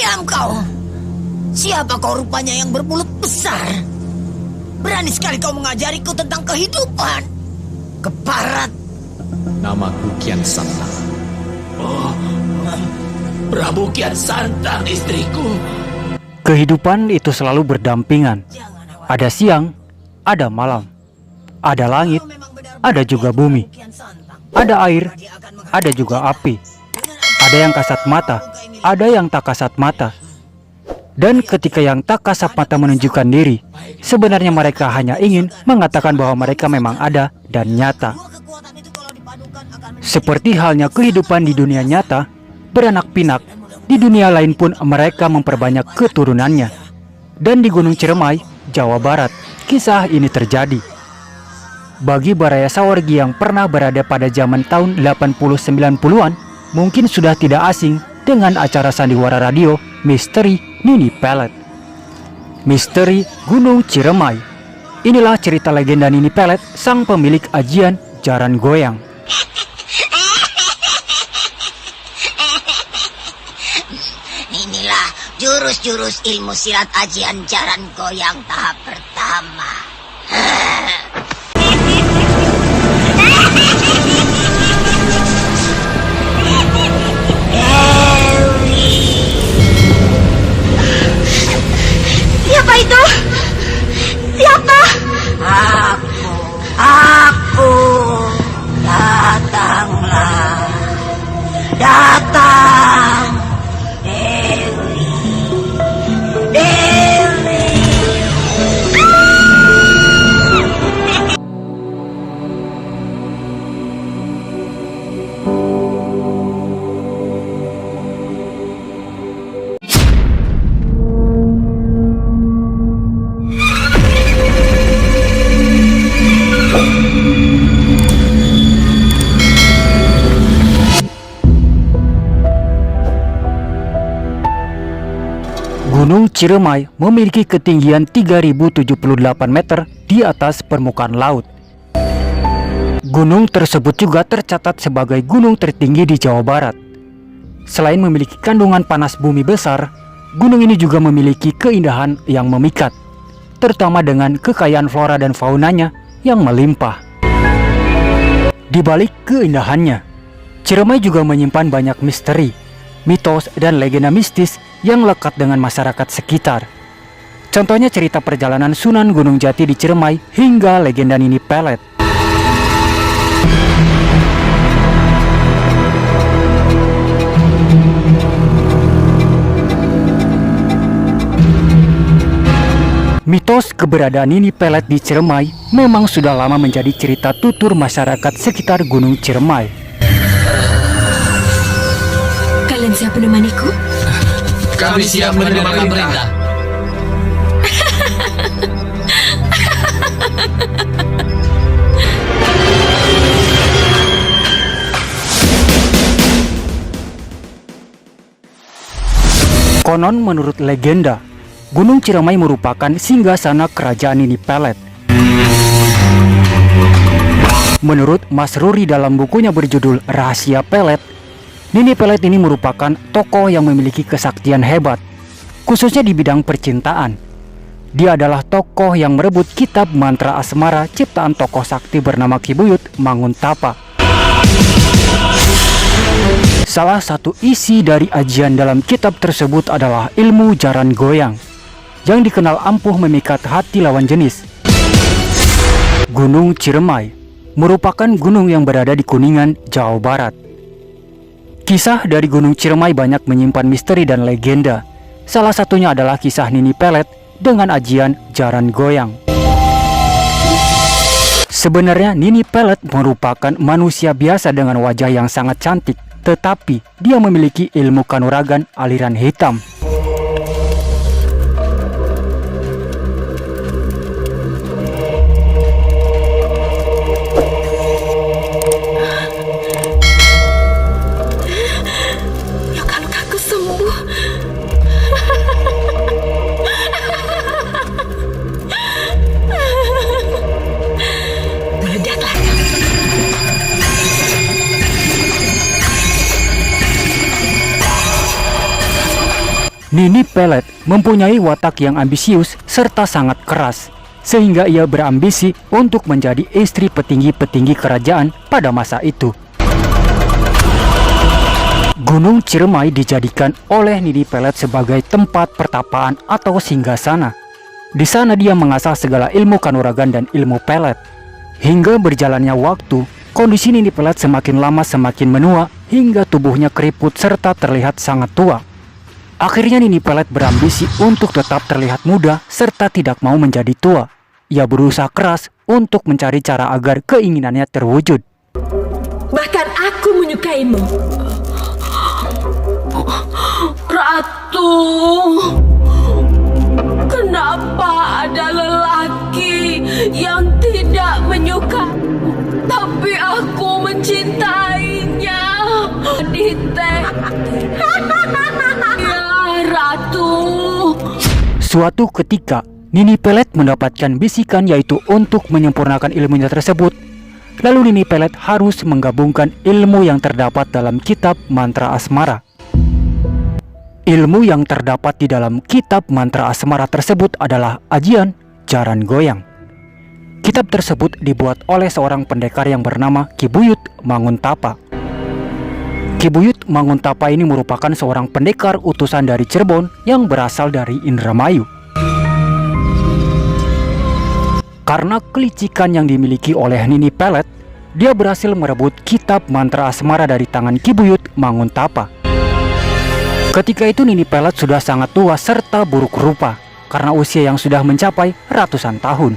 Diam kau! Siapa kau rupanya yang bermulut besar? Berani sekali kau mengajariku tentang kehidupan. Keparat. Namaku Kian Santang. Oh, Prabu Kian Santang, istriku. Kehidupan itu selalu berdampingan. Ada siang, ada malam. Ada langit, ada juga bumi. Ada air, ada juga api. Ada yang kasat mata, ada yang tak kasat mata. Dan ketika yang tak kasat mata menunjukkan diri, sebenarnya mereka hanya ingin mengatakan bahwa mereka memang ada dan nyata. Seperti halnya kehidupan di dunia nyata, beranak pinak, di dunia lain pun mereka memperbanyak keturunannya. Dan di Gunung Ciremai, Jawa Barat, kisah ini terjadi. Bagi Baraya Sawargi yang pernah berada pada zaman tahun 80-90-an, mungkin sudah tidak asing dengan acara sandiwara radio Misteri Nini Pelet. Misteri Gunung Ciremai. Inilah cerita legenda Nini Pelet, sang pemilik ajian jaran goyang. Inilah jurus-jurus ilmu silat ajian jaran goyang tahap pertama. Siapa itu? Siapa? Aku. Datanglah. Datang. Dewi. Gunung Ciremai memiliki ketinggian 3078 meter di atas permukaan laut. Gunung tersebut juga tercatat sebagai gunung tertinggi di Jawa Barat. Selain memiliki kandungan panas bumi besar, gunung ini juga memiliki keindahan yang memikat, terutama dengan kekayaan flora dan faunanya yang melimpah. Di balik keindahannya, Ciremai juga menyimpan banyak misteri, mitos, dan legenda mistis yang lekat dengan masyarakat sekitar. Contohnya cerita perjalanan Sunan Gunung Jati di Ciremai hingga legenda Nini Pelet. Mitos keberadaan Nini Pelet di Ciremai memang sudah lama menjadi cerita tutur masyarakat sekitar Gunung Ciremai. Kalian siap menemaniku? Kami siap menerima perintah. Konon menurut legenda, Gunung Ciremai merupakan singgasana kerajaan Nini Pelet. Menurut Mas Ruri dalam bukunya berjudul Rahasia Pelet, Nini Pelet ini merupakan tokoh yang memiliki kesaktian hebat, khususnya di bidang percintaan. Dia adalah tokoh yang merebut kitab mantra asmara ciptaan tokoh sakti bernama Ki Buyut Manguntapa. Salah satu isi dari ajian dalam kitab tersebut adalah ilmu jaran goyang, yang dikenal ampuh memikat hati lawan jenis. Gunung Ciremai merupakan gunung yang berada di Kuningan, Jawa Barat. Kisah dari Gunung Ciremai banyak menyimpan misteri dan legenda. Salah satunya adalah kisah Nini Pelet dengan ajian jaran goyang. Sebenarnya Nini Pelet merupakan manusia biasa dengan wajah yang sangat cantik, tetapi dia memiliki ilmu kanuragan aliran hitam. Luka-lukaku sembuh. Meledaklah. Nini Pelet mempunyai watak yang ambisius serta sangat keras, sehingga ia berambisi untuk menjadi istri petinggi-petinggi kerajaan pada masa itu. Gunung Ciremai dijadikan oleh Nini Pelet sebagai tempat pertapaan atau singgasana. Di sana dia mengasah segala ilmu kanuragan dan ilmu pelet. Hingga berjalannya waktu, kondisi Nini Pelet semakin lama semakin menua hingga tubuhnya keriput serta terlihat sangat tua. Akhirnya Nini Pelet berambisi untuk tetap terlihat muda serta tidak mau menjadi tua. Ia berusaha keras untuk mencari cara agar keinginannya terwujud. Bahkan aku menyukaimu. Ratu, kenapa ada lelaki yang tidak menyukai, tapi aku mencintainya? Dite, ya Ratu. Suatu ketika, Nini Pelet mendapatkan bisikan yaitu untuk menyempurnakan ilmunya tersebut. Lalu Nini Pelet harus menggabungkan ilmu yang terdapat dalam kitab mantra asmara. Ilmu yang terdapat di dalam kitab mantra asmara tersebut adalah ajian jaran goyang. Kitab tersebut dibuat oleh seorang pendekar yang bernama Ki Buyut Manguntapa. Ki Buyut Manguntapa ini merupakan seorang pendekar utusan dari Cirebon yang berasal dari Indramayu. Karena kelicikan yang dimiliki oleh Nini Pelet, dia berhasil merebut kitab mantra asmara dari tangan Ki Buyut Manguntapa. Ketika itu Nini Pelet sudah sangat tua serta buruk rupa karena usia yang sudah mencapai ratusan tahun.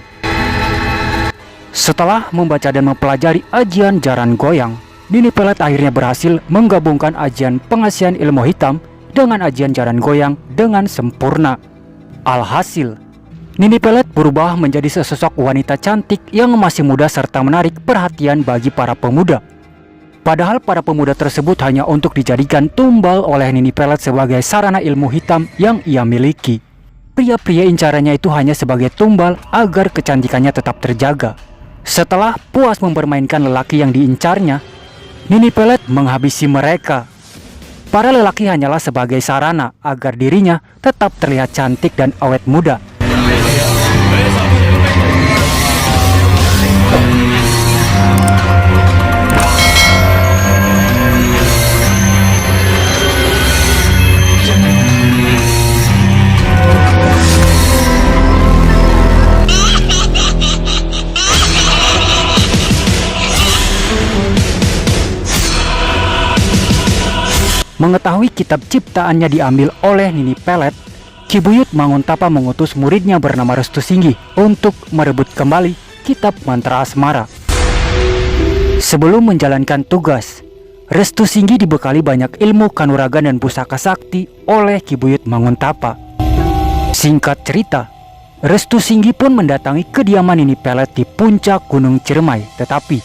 Setelah membaca dan mempelajari ajian jaran goyang, Nini Pelet akhirnya berhasil menggabungkan ajian pengasihan ilmu hitam dengan ajian jaran goyang dengan sempurna. Alhasil, Nini Pelet berubah menjadi sesosok wanita cantik yang masih muda serta menarik perhatian bagi para pemuda. Padahal para pemuda tersebut hanya untuk dijadikan tumbal oleh Nini Pelet sebagai sarana ilmu hitam yang ia miliki. Pria-pria incarannya itu hanya sebagai tumbal agar kecantikannya tetap terjaga. Setelah puas mempermainkan lelaki yang diincarnya, Nini Pelet menghabisi mereka. Para lelaki hanyalah sebagai sarana agar dirinya tetap terlihat cantik dan awet muda. Mengetahui kitab ciptaannya diambil oleh Nini Pelet, Ki Buyut Manguntapa mengutus muridnya bernama Restu Singgi untuk merebut kembali kitab mantra asmara. Sebelum menjalankan tugas, Restu Singgi dibekali banyak ilmu kanuragan dan pusaka sakti oleh Ki Buyut Manguntapa. Singkat cerita, Restu Singgi pun mendatangi kediaman Nini Pelet di puncak Gunung Ciremai. Tetapi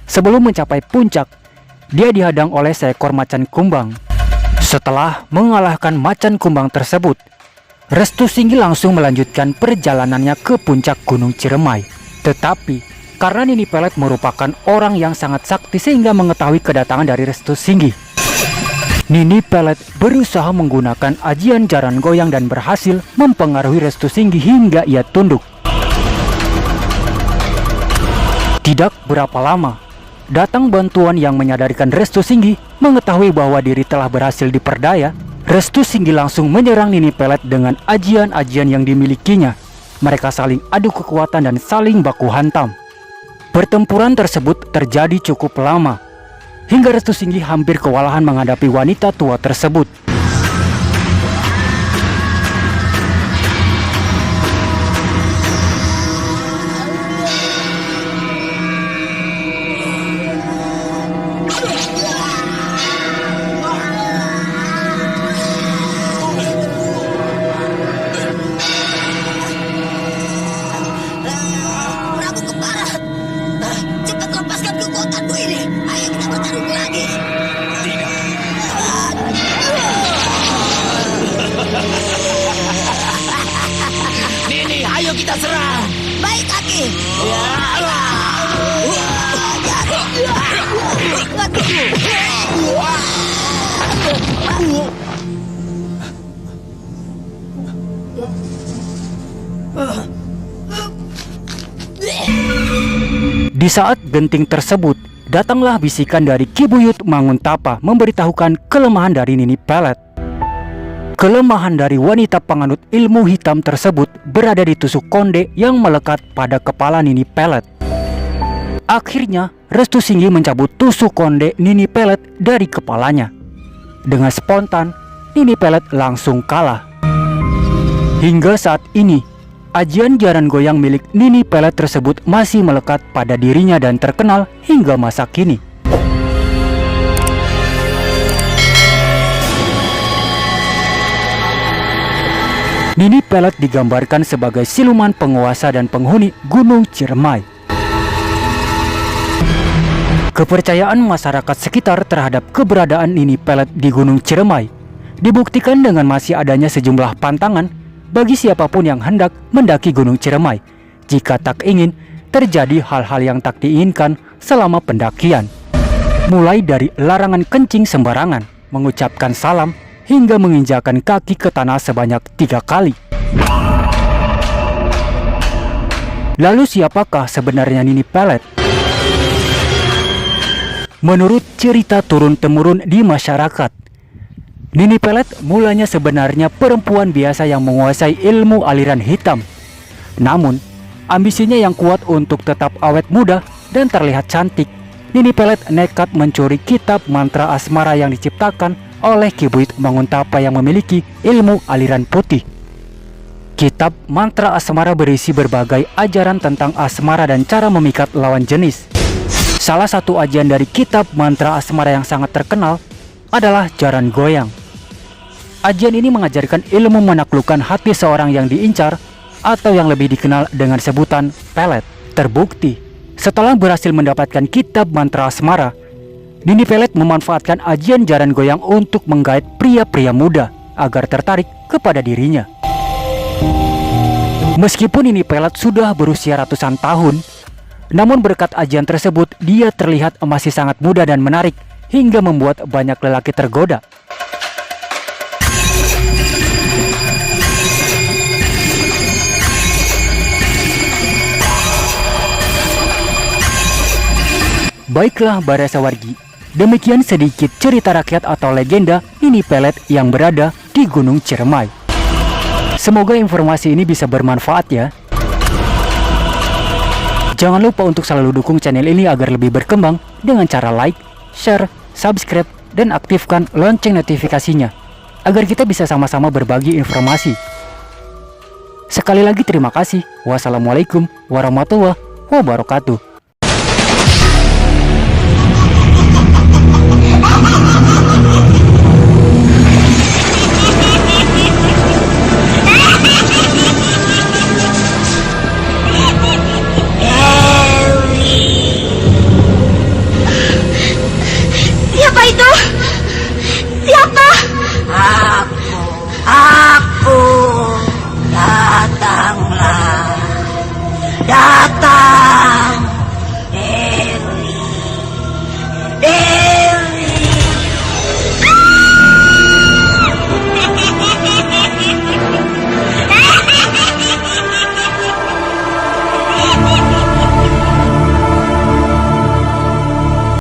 sebelum mencapai puncak, dia dihadang oleh seekor macan kumbang. Setelah mengalahkan macan kumbang tersebut, Restu Singgi langsung melanjutkan perjalanannya ke puncak Gunung Ciremai. Tetapi karena Nini Pelet merupakan orang yang sangat sakti sehingga mengetahui kedatangan dari Restu Singgi, Nini Pelet berusaha menggunakan ajian jaran goyang dan berhasil mempengaruhi Restu Singgi hingga ia tunduk. Tidak berapa lama, datang bantuan yang menyadarkan Restu Singgi mengetahui bahwa diri telah berhasil diperdaya. Restu Singgi langsung menyerang Nini Pelet dengan ajian-ajian yang dimilikinya. Mereka saling adu kekuatan dan saling baku hantam. Pertempuran tersebut terjadi cukup lama, hingga Restu Singgi hampir kewalahan menghadapi wanita tua tersebut. Prabu Kembaran, cepat lepaskan kekuatanmu ini. Ayo kita bertarung lagi. Nini, ayo kita serang. Baik, Aki. Di saat genting tersebut, datanglah bisikan dari Ki Buyut Manguntapa memberitahukan kelemahan dari Nini Pelet. Kelemahan dari wanita penganut ilmu hitam tersebut berada di tusuk konde yang melekat pada kepala Nini Pelet. Akhirnya, Restu Singgi mencabut tusuk konde Nini Pelet dari kepalanya. Dengan spontan, Nini Pelet langsung kalah. Hingga saat ini, ajian jaran goyang milik Nini Pelet tersebut masih melekat pada dirinya dan terkenal hingga masa kini. Nini Pelet digambarkan sebagai siluman penguasa dan penghuni Gunung Ciremai. Kepercayaan masyarakat sekitar terhadap keberadaan Nini Pelet di Gunung Ciremai dibuktikan dengan masih adanya sejumlah pantangan bagi siapapun yang hendak mendaki Gunung Ciremai jika tak ingin terjadi hal-hal yang tak diinginkan selama pendakian. Mulai dari larangan kencing sembarangan, mengucapkan salam, hingga menginjakan kaki ke tanah sebanyak 3 kali. Lalu siapakah sebenarnya Nini Pelet? Menurut cerita turun-temurun di masyarakat, Nini Pelet mulanya sebenarnya perempuan biasa yang menguasai ilmu aliran hitam. Namun, ambisinya yang kuat untuk tetap awet muda dan terlihat cantik, Nini Pelet nekat mencuri kitab mantra asmara yang diciptakan oleh Ki Buyut Manguntapa yang memiliki ilmu aliran putih. Kitab mantra asmara berisi berbagai ajaran tentang asmara dan cara memikat lawan jenis. Salah satu ajian dari kitab mantra asmara yang sangat terkenal adalah jaran goyang. Ajian ini mengajarkan ilmu menaklukkan hati seorang yang diincar atau yang lebih dikenal dengan sebutan pelet. Terbukti, setelah berhasil mendapatkan kitab mantra asmara, Nini Pelet memanfaatkan ajian jaran goyang untuk menggait pria-pria muda agar tertarik kepada dirinya. Meskipun Nini Pelet sudah berusia ratusan tahun, namun berkat ajian tersebut dia terlihat masih sangat muda dan menarik hingga membuat banyak lelaki tergoda. Baiklah para sawargi, demikian sedikit cerita rakyat atau legenda Nini Pelet yang berada di Gunung Ciremai. Semoga informasi ini bisa bermanfaat ya. Jangan lupa untuk selalu dukung channel ini agar lebih berkembang dengan cara like, share, subscribe, dan aktifkan lonceng notifikasinya agar kita bisa sama-sama berbagi informasi. Sekali lagi terima kasih. Wassalamualaikum warahmatullahi wabarakatuh.